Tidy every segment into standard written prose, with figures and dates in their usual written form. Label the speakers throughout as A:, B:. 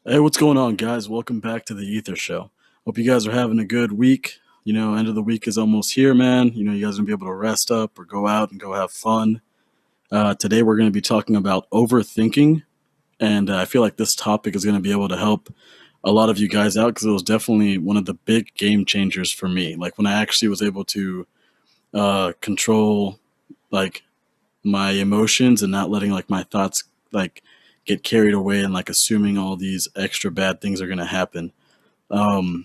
A: Hey, what's going on, guys? Welcome back to the Ether Show. Hope you guys are having a good week. End of the week is almost here, man. You guys are gonna be able to rest up or go out and go have fun. Today, we're going to be talking about overthinking, and I feel like this topic is going to be able to help a lot of you guys out because it was definitely one of the big game changers for me. Like when I actually was able to control like my emotions and not letting like my thoughts like get carried away and like assuming all these extra bad things are going to happen. Um,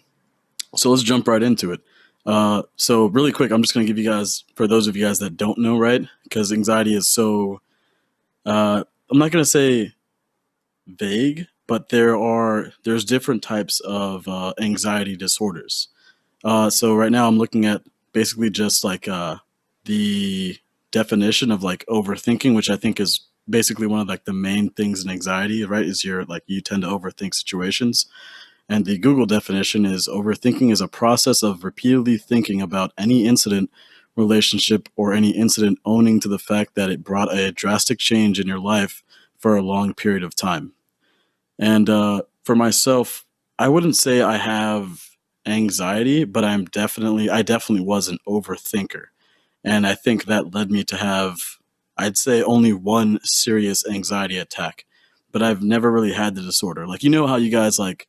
A: so let's jump right into it. So really quick, I'm just going to give you guys, for those of you guys that don't know, right? Because anxiety is so, I'm not going to say vague, but there's different types of anxiety disorders. So right now I'm looking at basically just like the definition of like overthinking, which I think is basically one of like the main things in anxiety, right? Is you tend to overthink situations. And the Google definition is overthinking is a process of repeatedly thinking about any incident, relationship, or any incident owning to the fact that it brought a drastic change in your life for a long period of time. And for myself, I wouldn't say I have anxiety, but I definitely was an overthinker. And I think that led me to have, I'd say, only one serious anxiety attack. But I've never really had the disorder. Like, you know how you guys like,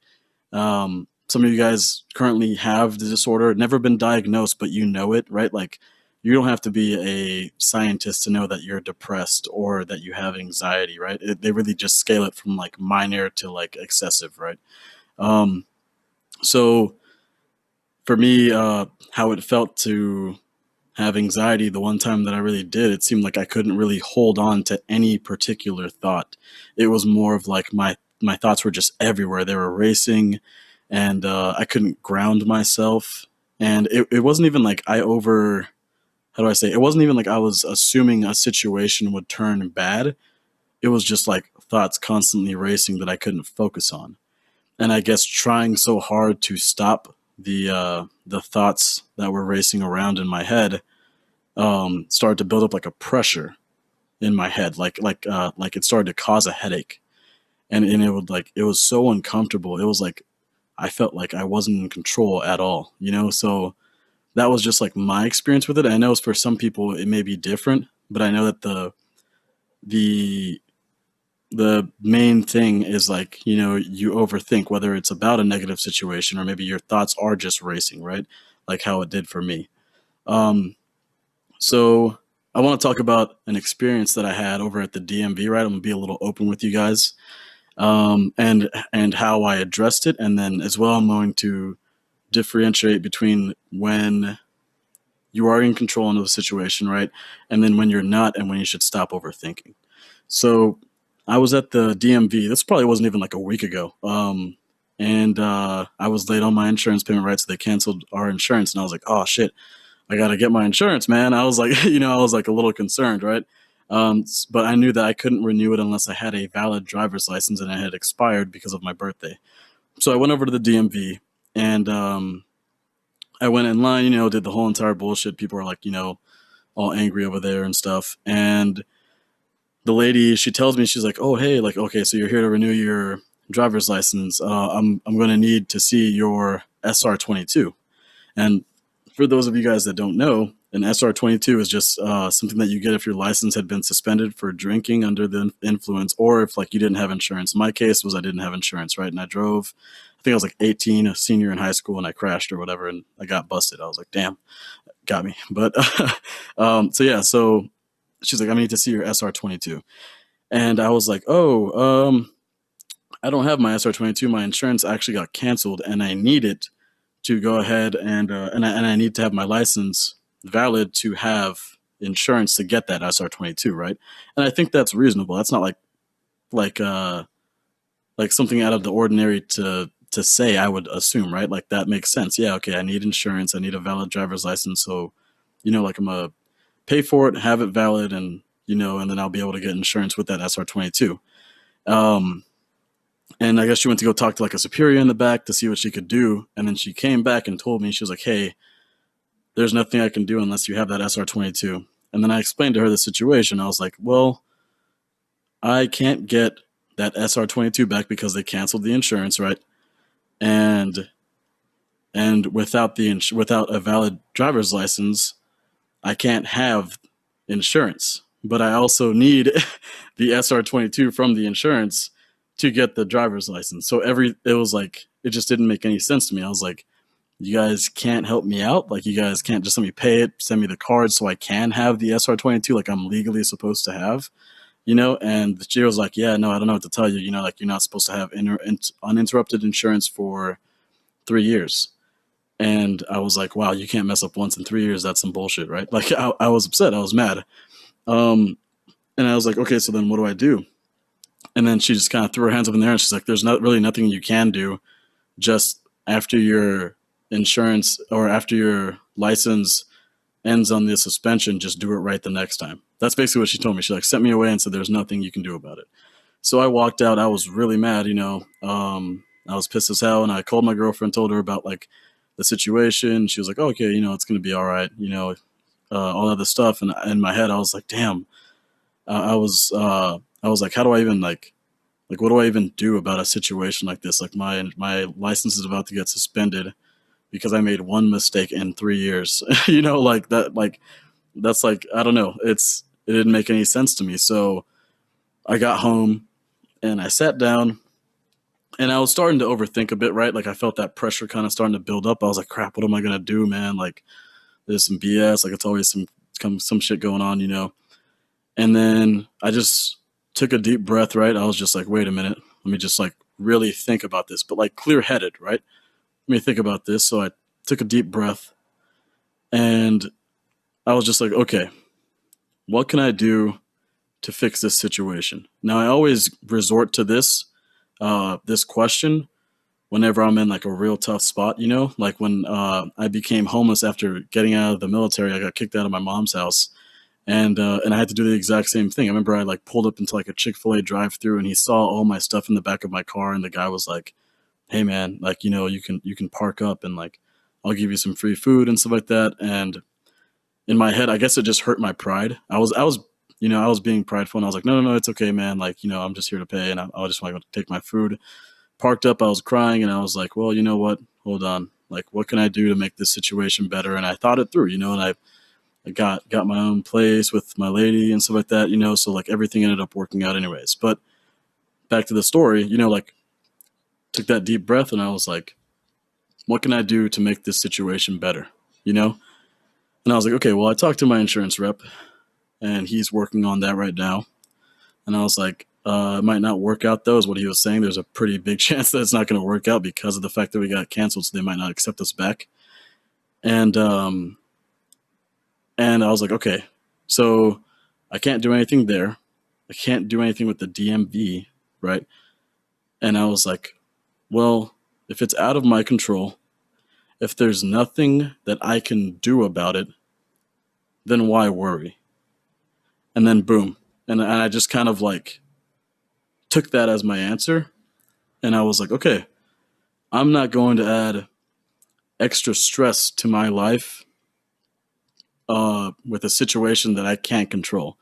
A: some of you guys currently have the disorder, never been diagnosed, but you know it, right? Like, you don't have to be a scientist to know that you're depressed or that you have anxiety, right? They really just scale it from like minor to like excessive, right? Um, so for me, how it felt to have anxiety the one time that I really did, it seemed like I couldn't really hold on to any particular thought. It was more of like my thoughts were just everywhere. They were racing, and I couldn't ground myself. And it wasn't even like how do I say? It wasn't even like I was assuming a situation would turn bad. It was just like thoughts constantly racing that I couldn't focus on. And I guess trying so hard to stop the thoughts that were racing around in my head started to build up like a pressure in my head, like it started to cause a headache, and it was so uncomfortable. It was like I felt like I wasn't in control at all, you know. So that was just like my experience with it. I know for some people it may be different, but I know that the the main thing is like you overthink whether it's about a negative situation or maybe your thoughts are just racing, right? Like how it did for me. Um, So I want to talk about an experience that I had over at the DMV. Right, I'm gonna be a little open with you guys, and how I addressed it, and then as well, I'm going to differentiate between when you are in control of the situation, right, and then when you're not, and when you should stop overthinking. So I was at the DMV. This probably wasn't even like a week ago. And I was late on my insurance payment, right? So they canceled our insurance, and I was like, "Oh shit, I got to get my insurance, man." I was like, I was like a little concerned, right? But I knew that I couldn't renew it unless I had a valid driver's license and it had expired because of my birthday. So I went over to the DMV, and I went in line, did the whole entire bullshit. People are like, all angry over there and stuff. And the lady, she tells me, she's like, "Oh, hey, like, okay, so you're here to renew your driver's license. I'm going to need to see your SR22." And for those of you guys that don't know, an SR22 is just something that you get if your license had been suspended for drinking under the influence, or if like you didn't have insurance. My case was I didn't have insurance, right? And I drove, I think I was like 18, a senior in high school, and I crashed or whatever, and I got busted. I was like, damn, got me. But so yeah, so she's like, "I need to see your SR22," and I was like, "Oh, I don't have my SR22. My insurance actually got canceled, and I need it to go ahead and I need to have my license valid to have insurance to get that SR22, right?" And I think that's reasonable. That's not like uh like something out of the ordinary to say, I would assume, right? Like that makes sense. Yeah, okay, I need insurance, I need a valid driver's license, so like I'm gonna pay for it, have it valid, and then I'll be able to get insurance with that SR22. Um and I guess she went to go talk to like a superior in the back to see what she could do. And then she came back and told me, she was like, "Hey, there's nothing I can do unless you have that SR22." And then I explained to her the situation. I was like, "Well, I can't get that SR22 back because they canceled the insurance, right? And without without a valid driver's license, I can't have insurance. But I also need the SR22 from the insurance to get the driver's license. So it was like it just didn't make any sense to me. I was like, you guys can't help me out. Like, you guys can't just let me pay it, send me the card so I can have the SR22 like I'm legally supposed to have, And she was like, yeah, no, I don't know what to tell you. Like, you're not supposed to have uninterrupted insurance for 3 years. And I was like, wow, you can't mess up once in 3 years. That's some bullshit, right? Like, I was upset. I was mad. And I was like, okay, so then what do I do? And then she just kind of threw her hands up in the air and she's like, there's not really nothing you can do. Just after your insurance or after your license ends on the suspension, just do it right the next time. That's basically what she told me. She like sent me away and said, there's nothing you can do about it. So I walked out. I was really mad, I was pissed as hell. And I called my girlfriend, told her about like the situation. She was like, oh, okay, it's going to be all right. All that other stuff. And in my head, I was like, damn, I was like, how do I even like, what do I even do about a situation like this? Like my license is about to get suspended because I made one mistake in 3 years, like that, like, that's like, I don't know. It didn't make any sense to me. So I got home and I sat down and I was starting to overthink a bit, right? Like I felt that pressure kind of starting to build up. I was like, crap, what am I going to do, man? Like there's some BS. Like it's always some shit going on, And then I just took a deep breath, right? I was just like, wait a minute. Let me just like really think about this, but like clear headed, right? Let me think about this. So I took a deep breath and I was just like, okay, what can I do to fix this situation? Now I always resort to this question whenever I'm in like a real tough spot, like when I became homeless after getting out of the military. I got kicked out of my mom's house. And I had to do the exact same thing. I remember I like pulled up into like a Chick-fil-A drive-through and he saw all my stuff in the back of my car and the guy was like, hey man, like, you can park up and like I'll give you some free food and stuff like that. And in my head, I guess it just hurt my pride. I was being prideful and I was like, no, it's okay, man. Like, I'm just here to pay and I just want to take my food. Parked up, I was crying and I was like, well, you know what? Hold on. Like, what can I do to make this situation better? And I thought it through, and I got my own place with my lady and stuff like that, so like everything ended up working out anyways. But back to the story, like took that deep breath and I was like, what can I do to make this situation better? And I was like, okay, well, I talked to my insurance rep and he's working on that right now. And I was like, it might not work out though, is what he was saying. There's a pretty big chance that it's not going to work out because of the fact that we got canceled, so they might not accept us back. And I was like, okay, so I can't do anything there. I can't do anything with the DMV, right? And I was like, well, if it's out of my control, if there's nothing that I can do about it, then why worry? And then boom. And I just kind of like took that as my answer. And I was like, okay, I'm not going to add extra stress to my life with a situation that I can't control.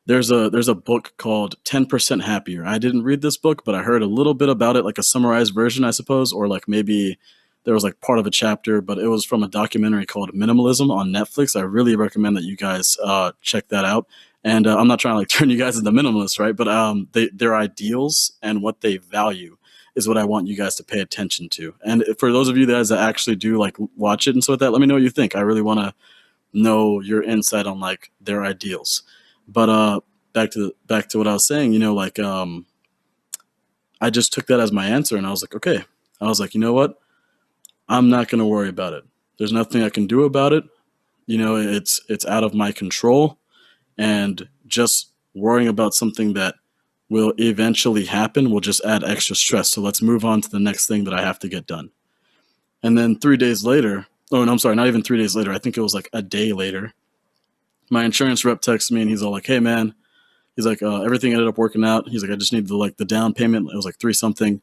A: There's a book called 10% Happier. I didn't read this book, but I heard a little bit about it, like a summarized version, I suppose, or like maybe there was like part of a chapter, but it was from a documentary called Minimalism on Netflix. I really recommend that you guys check that out. And I'm not trying to like turn you guys into minimalists, right? But their ideals and what they value is what I want you guys to pay attention to. And for those of you guys that actually do like watch it and stuff like that, let me know what you think. I really want to know your insight on like their ideals. But back to what I was saying, like I just took that as my answer and I was like, okay. I was like, you know what? I'm not going to worry about it. There's nothing I can do about it. It's out of my control, and just worrying about something that will eventually happen will just add extra stress. So let's move on to the next thing that I have to get done. And then 3 days later, oh, no, I'm sorry, not even 3 days later. I think it was like a day later. My insurance rep texted me and he's all like, hey man, he's like, everything ended up working out. He's like, I just need the down payment. It was like 3 something.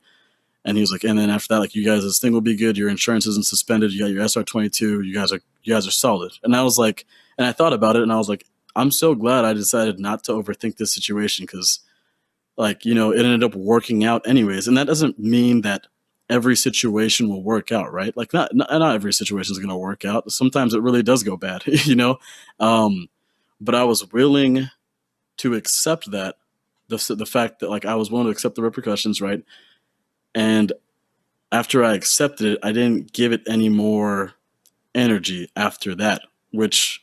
A: And he was like, and then after that, like, you guys, this thing will be good. Your insurance isn't suspended. You got your SR22. You guys are solid. And I was like, and I thought about it and I was like, I'm so glad I decided not to overthink this situation, because like, it ended up working out anyways. And that doesn't mean that every situation will work out, right? Like not every situation is going to work out. Sometimes it really does go bad, Um, but I was willing to accept that the fact that like I was willing to accept the repercussions, right? And after I accepted it, I didn't give it any more energy after that, which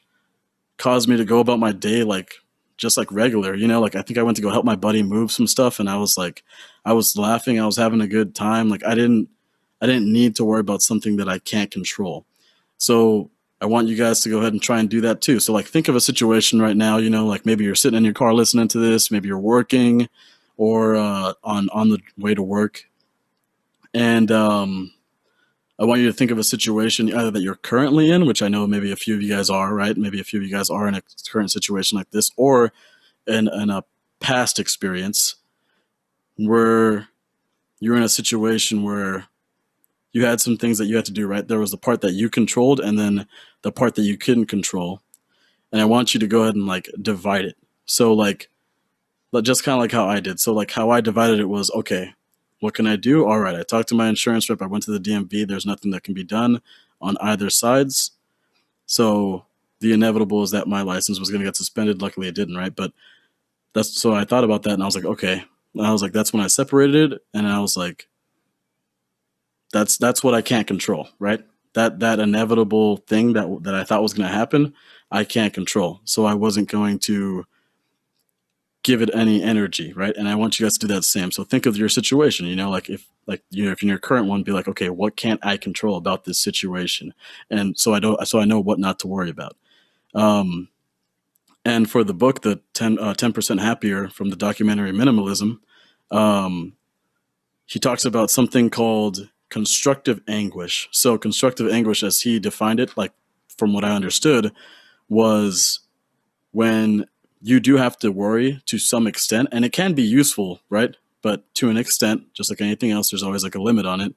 A: caused me to go about my day like just like regular, like I think I went to go help my buddy move some stuff, and I was laughing, I was having a good time. Like I didn't need to worry about something that I can't control. So I want you guys to go ahead and try and do that too. So like think of a situation right now, like maybe you're sitting in your car listening to this, maybe you're working or on the way to work, and I want you to think of a situation either that you're currently in, which I know maybe a few of you guys are, right? Maybe a few of you guys are in a current situation like this, or in a past experience where you're in a situation where you had some things that you had to do, right? There was the part that you controlled and then the part that you couldn't control. And I want you to go ahead and like divide it. So like just kind of like how I did. So like how I divided it was, okay, what can I do? All right, I talked to my insurance rep. I went to the DMV. There's nothing that can be done on either sides. So the inevitable is that my license was going to get suspended. Luckily it didn't, right? But so I thought about that and I was like, okay. And I was like, that's when I separated it. And I was like, that's what I can't control, right? That inevitable thing that I thought was going to happen, I can't control. So I wasn't going to give it any energy, right? And I want you guys to do that same. So think of your situation, like if if in your current one, be like, okay, what can't I control about this situation? And so I know what not to worry about. And for the book, the 10% Happier from the documentary Minimalism, um, he talks about something called constructive anguish. So constructive anguish, as he defined it, like from what I understood, was when you do have to worry to some extent, and it can be useful, right? But to an extent, just like anything else, there's always like a limit on it.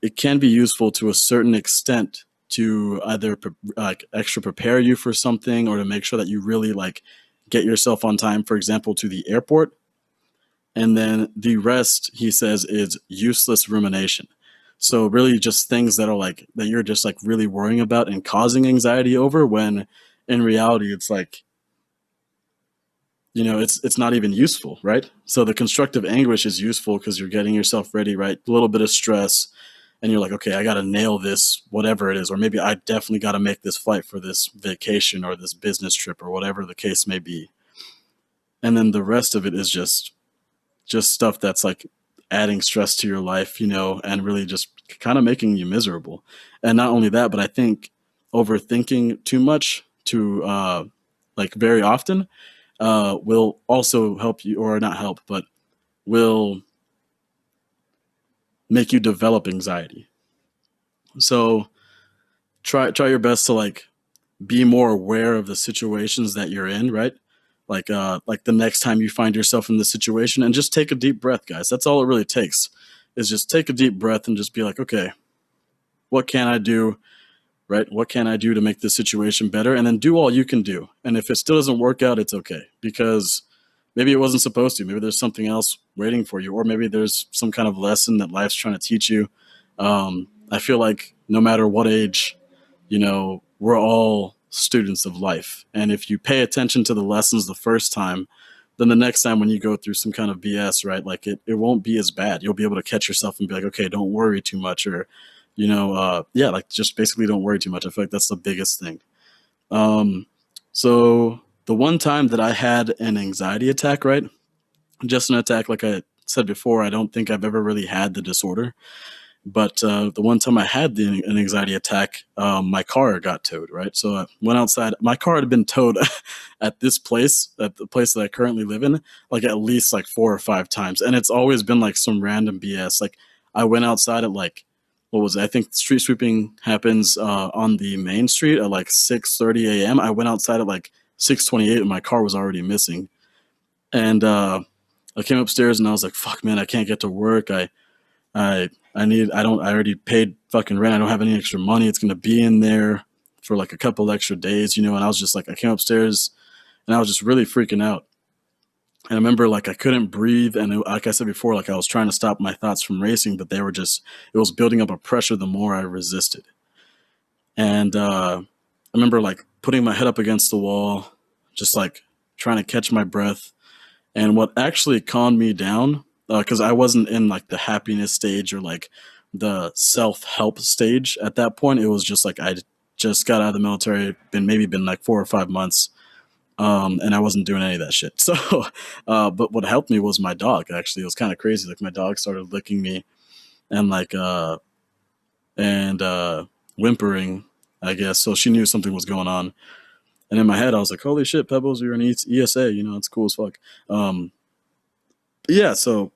A: It can be useful to a certain extent to either like extra prepare you for something or to make sure that you really like get yourself on time, for example, to the airport. And then the rest, he says, is useless rumination. So really just things that are like that you're just like really worrying about and causing anxiety over, when in reality it's like, it's not even useful, right? So the constructive anguish is useful because you're getting yourself ready, right? A little bit of stress, and you're like, okay, I got to nail this, whatever it is, or maybe I definitely got to make this flight for this vacation or this business trip or whatever the case may be. And then the rest of it is just stuff that's like adding stress to your life, and really just kind of making you miserable. And not only that, but I think overthinking too much to like very often will also help you, or not help, but will make you develop anxiety. So try your best to like be more aware of the situations that you're in, right? Like the next time you find yourself in this situation, and just take a deep breath, guys. That's all it really takes, is just take a deep breath and just be like, okay, what can I do, right? What can I do to make this situation better? And then do all you can do. And if it still doesn't work out, it's okay, because maybe it wasn't supposed to. Maybe there's something else waiting for you, or maybe there's some kind of lesson that life's trying to teach you. I feel like no matter what age, we're all students of life. And if you pay attention to the lessons the first time, then the next time when you go through some kind of BS, right, like it won't be as bad. You'll be able to catch yourself and be like, okay, don't worry too much, or, yeah, like just basically don't worry too much. I feel like that's the biggest thing. Um, so the one time that I had an anxiety attack, right, just an attack, like I said before, I don't think I've ever really had the disorder. But the one time I had an anxiety attack, my car got towed, right? So I went outside. My car had been towed at this place, at the place that I currently live in, like at least like 4 or 5 times. And it's always been like some random BS. Like I went outside at like, what was it? I think street sweeping happens on the main street at like 6:30 a.m. I went outside at like 6:28 and my car was already missing. And I came upstairs and I was like, fuck, man, I can't get to work. I I already paid fucking rent. I don't have any extra money. It's going to be in there for like a couple extra days, and I was just like, I came upstairs and I was just really freaking out. And I remember like I couldn't breathe, and like I said before, like I was trying to stop my thoughts from racing, but they were just it was building up a pressure the more I resisted. And I remember like putting my head up against the wall, just like trying to catch my breath. And what actually calmed me down, because I wasn't in like the happiness stage or like the self help stage at that point. It was just like I just got out of the military, been like 4 or 5 months, and I wasn't doing any of that shit. So, but what helped me was my dog. Actually, it was kind of crazy. Like my dog started licking me and whimpering, I guess. So she knew something was going on. And in my head, I was like, "Holy shit, Pebbles, you're an ESA. You know, it's cool as fuck." Um, yeah. So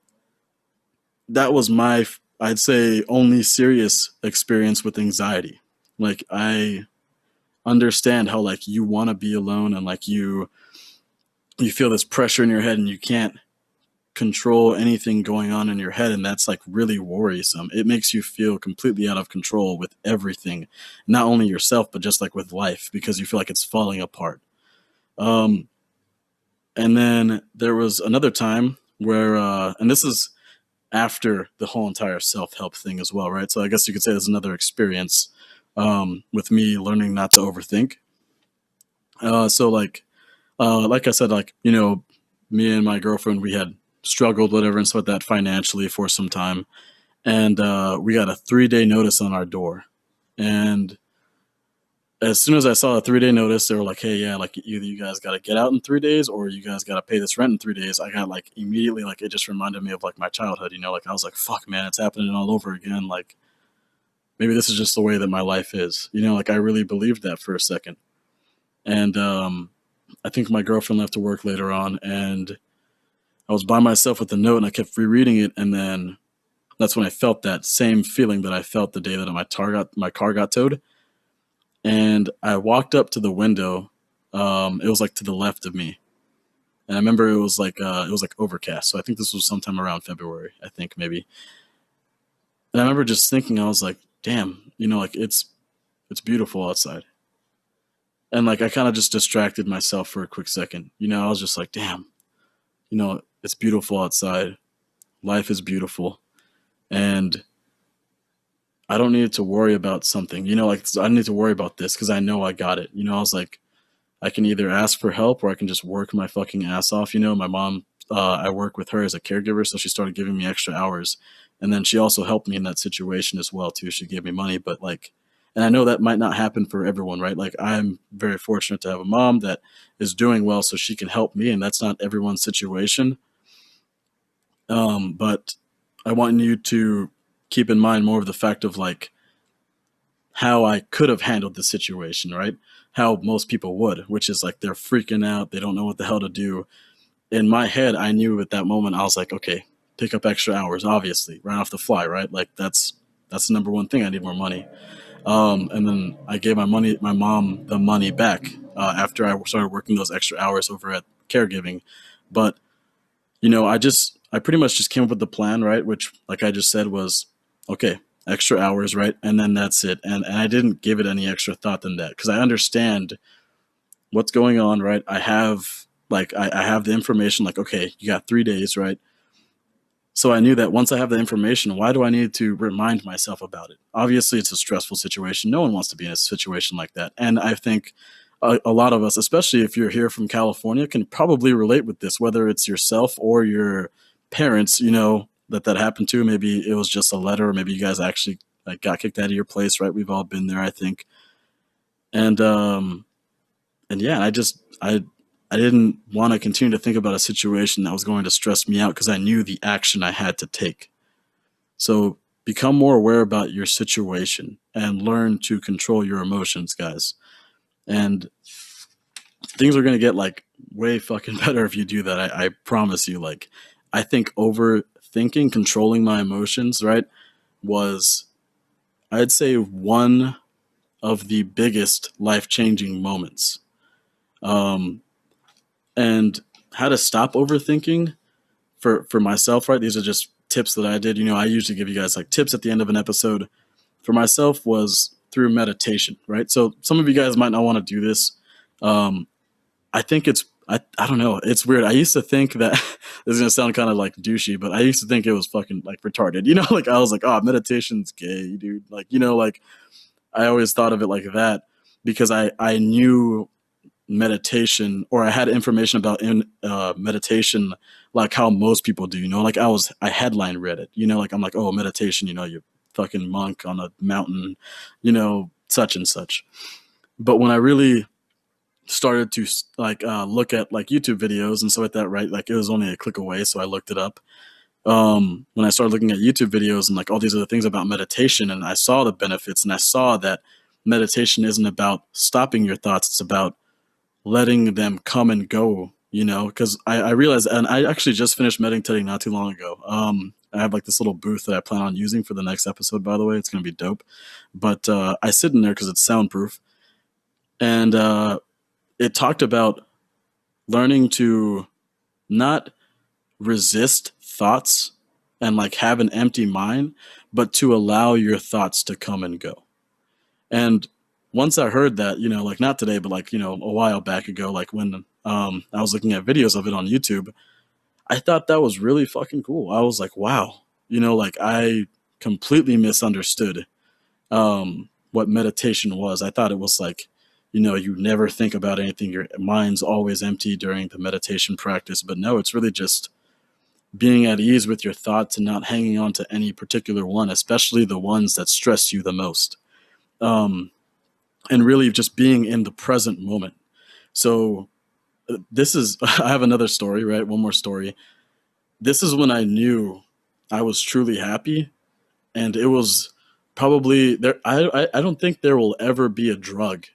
A: that was my, I'd say, only serious experience with anxiety. Like I understand how like you want to be alone and like you feel this pressure in your head and you can't control anything going on in your head, and that's like really worrisome. It makes you feel completely out of control with everything, not only yourself but just like with life, because you feel like it's falling apart. um and then there was another time where and this is after the whole entire self-help thing as well, right? So I guess you could say there's another experience with me learning not to overthink. So like I said, like, you know, me and my girlfriend, we had struggled, whatever, and stuff like that financially for some time. And we got a 3 day notice on our door. And as soon as I saw a 3 day notice, they were like, hey, yeah, like either you guys got to get out in 3 days or you guys got to pay this rent in 3 days. I got like immediately, like, it just reminded me of like my childhood, you know, like I was like, fuck, man, it's happening all over again. Like, maybe this is just the way that my life is, you know, like I really believed that for a second. And I think my girlfriend left to work later on, and I was by myself with the note, and I kept rereading it, and then that's when I felt that same feeling that I felt the day that my car got towed. And I walked up to the window. It was like to the left of me, and I remember it was like overcast. So I think this was sometime around February. I think maybe. And I remember just thinking, I was like, damn, you know, like it's beautiful outside. And like I kind of just distracted myself for a quick second. You know, I was just like, damn, you know, it's beautiful outside. Life is beautiful. And I don't need to worry about something, you know, like I don't need to worry about this because I know I got it. You know, I was like, I can either ask for help or I can just work my fucking ass off. You know, my mom, I work with her as a caregiver, so she started giving me extra hours. And then she also helped me in that situation as well, too. She gave me money, but like, and I know that might not happen for everyone, right? Like, I'm very fortunate to have a mom that is doing well, so she can help me, and that's not everyone's situation. But I want you to keep in mind more of the fact of like how I could have handled the situation, right? How most people would, which is like they're freaking out, they don't know what the hell to do. In my head, I knew at that moment, I was like, okay, pick up extra hours, obviously, right off the fly, right? Like that's the number one thing. I need more money. And then I gave my mom the money back after I started working those extra hours over at caregiving. But you know, I pretty much just came up with the plan, right? Which, like I just said, was okay, extra hours, right? And then that's it. And I didn't give it any extra thought than that because I understand what's going on, right? I have the information, like, okay, you got 3 days, right? So I knew that once I have the information, why do I need to remind myself about it? Obviously, it's a stressful situation. No one wants to be in a situation like that. And I think a lot of us, especially if you're here from California, can probably relate with this, whether it's yourself or your parents, you know, that happened to. Maybe it was just a letter, or maybe you guys actually like got kicked out of your place, right? We've all been there, I think. And yeah, I didn't want to continue to think about a situation that was going to stress me out because I knew the action I had to take. So become more aware about your situation and learn to control your emotions, guys. And things are going to get like way fucking better if you do that. I promise you. Like, I think overthinking, controlling my emotions, right, was, I'd say, one of the biggest life changing moments. Um, and how to stop overthinking for myself, right? These are just tips that I did. You know, I usually give you guys like tips at the end of an episode. For myself, was through meditation, right? So some of you guys might not want to do this. I think it's I don't know. It's weird. I used to think that this is gonna sound kind of like douchey, but I used to think it was fucking like retarded. Like I was like, oh, meditation's gay, dude. Like like I always thought of it like that because I knew meditation, or I had information about in meditation like how most people do. Like I headline read it. Like I'm like, oh, meditation. You fucking monk on a mountain. Such and such. But when I really started to like look at like YouTube videos and stuff like that, right? Like it was only a click away, so I looked it up. When I started looking at YouTube videos and like all these other things about meditation, and I saw the benefits, and I saw that meditation isn't about stopping your thoughts; it's about letting them come and go. Because I realized, and I actually just finished meditating not too long ago. I have like this little booth that I plan on using for the next episode. By the way, it's gonna be dope. But I sit in there because it's soundproof, and it talked about learning to not resist thoughts and like have an empty mind, but to allow your thoughts to come and go. And once I heard that, like not today, but like, a while back ago, like when I was looking at videos of it on YouTube, I thought that was really fucking cool. I was like, wow, like I completely misunderstood what meditation was. I thought it was like, you never think about anything. Your mind's always empty during the meditation practice. But no, it's really just being at ease with your thoughts and not hanging on to any particular one, especially the ones that stress you the most. Um, and really just being in the present moment. So this is, I have another story, right? One more story. This is when I knew I was truly happy. And it was probably there. I don't think there will ever be a drug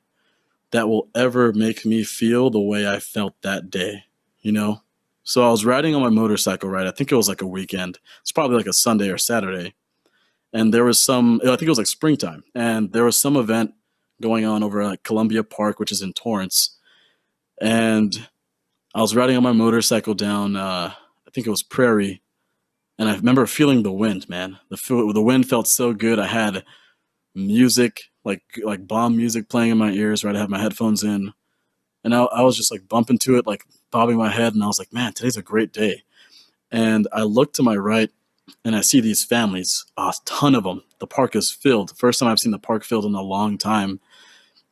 A: that will ever make me feel the way I felt that day, you know? So I was riding on my motorcycle, right? I think it was like a weekend. It's probably like a Sunday or Saturday. And there was I think it was like springtime. And there was some event going on over at Columbia Park, which is in Torrance. And I was riding on my motorcycle down, I think it was Prairie. And I remember feeling the wind, man. The wind felt so good. I had music, like bomb music playing in my ears, right? I had my headphones in. And I was just like bumping to it, like bobbing my head. And I was like, man, today's a great day. And I look to my right and I see these families, a ton of them. The park is filled. First time I've seen the park filled in a long time,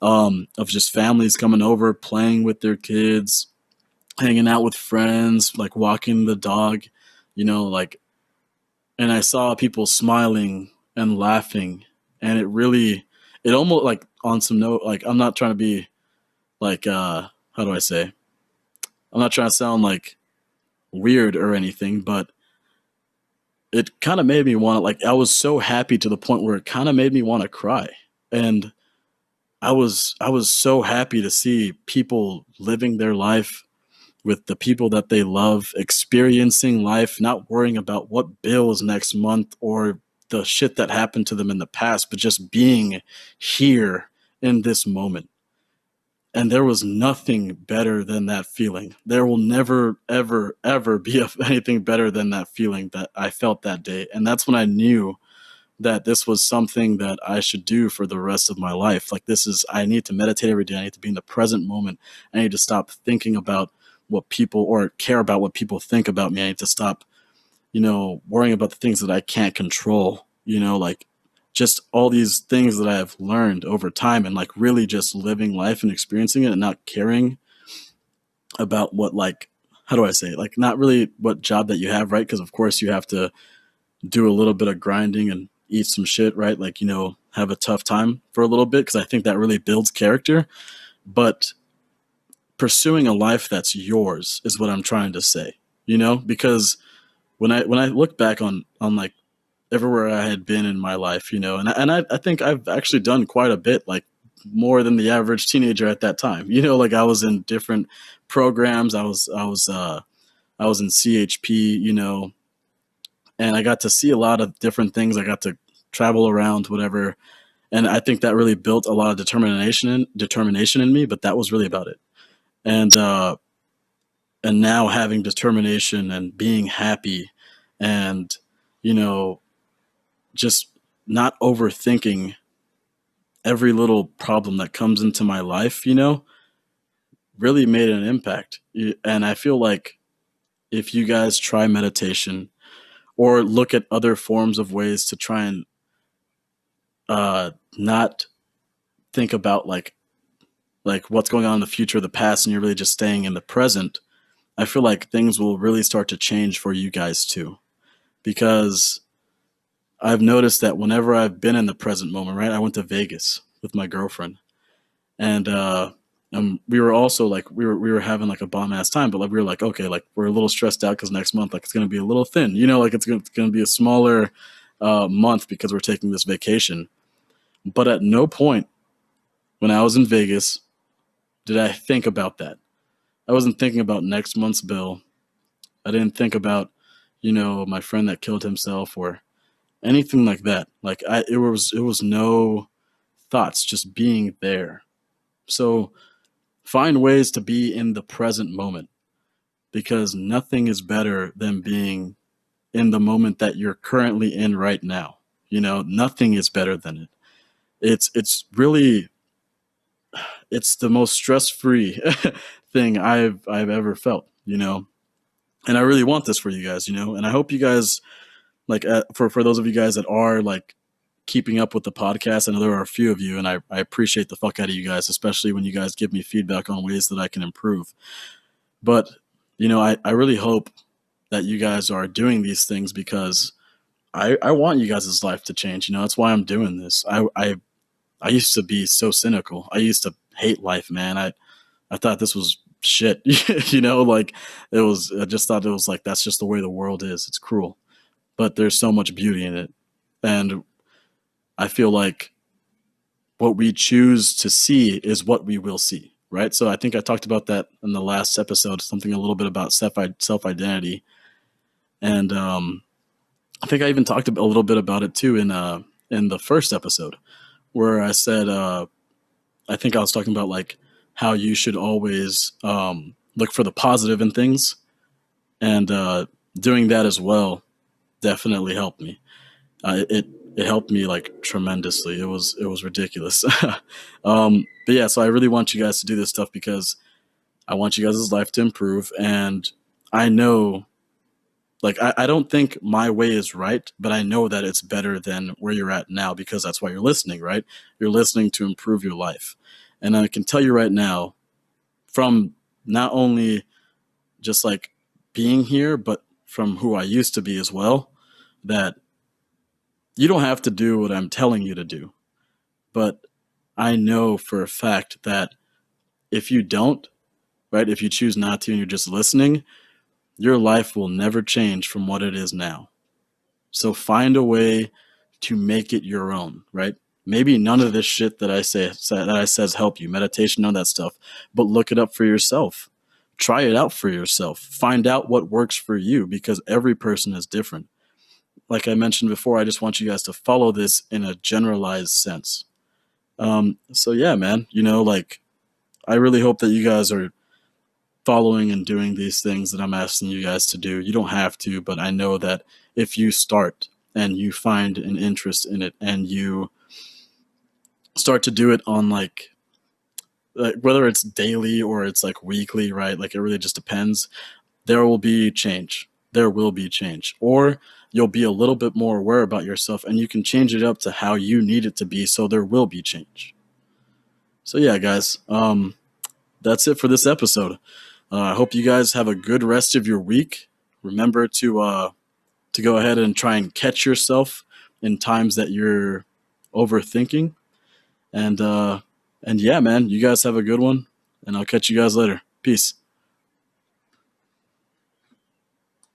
A: of just families coming over, playing with their kids, hanging out with friends, like walking the dog, like, and I saw people smiling and laughing. And it almost like on some note, like I'm not trying to be like, how do I say? I'm not trying to sound like weird or anything, but it kind of made me want to, like, I was so happy to the point where it kind of made me want to cry. And I was so happy to see people living their life with the people that they love, experiencing life, not worrying about what bills next month or the shit that happened to them in the past, but just being here in this moment. And there was nothing better than that feeling. There will never, ever, ever be anything better than that feeling that I felt that day. And that's when I knew that this was something that I should do for the rest of my life. Like, I need to meditate every day. I need to be in the present moment. I need to stop thinking about what people, or care about what people think about me. I need to stop, worrying about the things that I can't control, like just all these things that I've learned over time, and like really just living life and experiencing it and not caring about what, like, how do I say it? Like, not really what job that you have, right? Because of course you have to do a little bit of grinding and eat some shit, right? Like, have a tough time for a little bit, because I think that really builds character. But pursuing a life that's yours is what I'm trying to say, because when I look back on like everywhere I had been in my life, and I think I've actually done quite a bit, like more than the average teenager at that time. Like I was in different programs. I was in CHP, and I got to see a lot of different things. I got to travel around, whatever, and I think that really built a lot of determination in me. But that was really about it. And and now having determination and being happy, and you know just not overthinking every little problem that comes into my life, really made an impact. And I feel like if you guys try meditation or look at other forms of ways to try and not think about like what's going on in the future or the past, and you're really just staying in the present, I feel like things will really start to change for you guys too. Because I've noticed that whenever I've been in the present moment, right? I went to Vegas with my girlfriend, and we were also like we were having like a bomb ass time, but like we were like, okay, like we're a little stressed out because next month like it's gonna be a little thin, like it's gonna be a smaller month because we're taking this vacation. But at no point when I was in Vegas did I think about that. I wasn't thinking about next month's bill. I didn't think about, my friend that killed himself or anything like that. Like it was no thoughts, just being there. So find ways to be in the present moment because nothing is better than being in the moment that you're currently in right now. Nothing is better than it. It's really it's the most stress-free thing I've ever felt. And I really want this for you guys. And I hope you guys like for those of you guys that are like keeping up with the podcast. I know there are a few of you, and I appreciate the fuck out of you guys, especially when you guys give me feedback on ways that I can improve. But I really hope that you guys are doing these things because I want you guys' life to change. That's why I'm doing this. I used to be so cynical. I used to hate life, man. I thought this was shit. Like I just thought it was like that's just the way the world is. It's cruel. But there's so much beauty in it. And I feel like what we choose to see is what we will see, right? So I think I talked about that in the last episode, something a little bit about self-identity. And I think I even talked a little bit about it too in the first episode where I said, I think I was talking about like how you should always look for the positive in things. And doing that as well definitely helped me. It helped me like tremendously. It was ridiculous. But yeah, so I really want you guys to do this stuff because I want you guys' life to improve. And I know, like, I don't think my way is right, but I know that it's better than where you're at now because that's why you're listening, right? You're listening to improve your life. And I can tell you right now, from not only just like being here, but from who I used to be as well, that you don't have to do what I'm telling you to do. But I know for a fact that if you don't, right, if you choose not to and you're just listening, your life will never change from what it is now. So find a way to make it your own, right? Maybe none of this shit that I says help you, meditation, none of that stuff, but look it up for yourself. Try it out for yourself. Find out what works for you because every person is different. Like I mentioned before, I just want you guys to follow this in a generalized sense. So yeah, man, like I really hope that you guys are following and doing these things that I'm asking you guys to do. You don't have to, but I know that if you start and you find an interest in it and you start to do it on like whether it's daily or it's like weekly, right? Like it really just depends. There will be change. There will be change. Or you'll be a little bit more aware about yourself and you can change it up to how you need it to be. So there will be change. So yeah, guys, that's it for this episode. I hope you guys have a good rest of your week. Remember to go ahead and try and catch yourself in times that you're overthinking. And yeah, man, you guys have a good one, and I'll catch you guys later. Peace.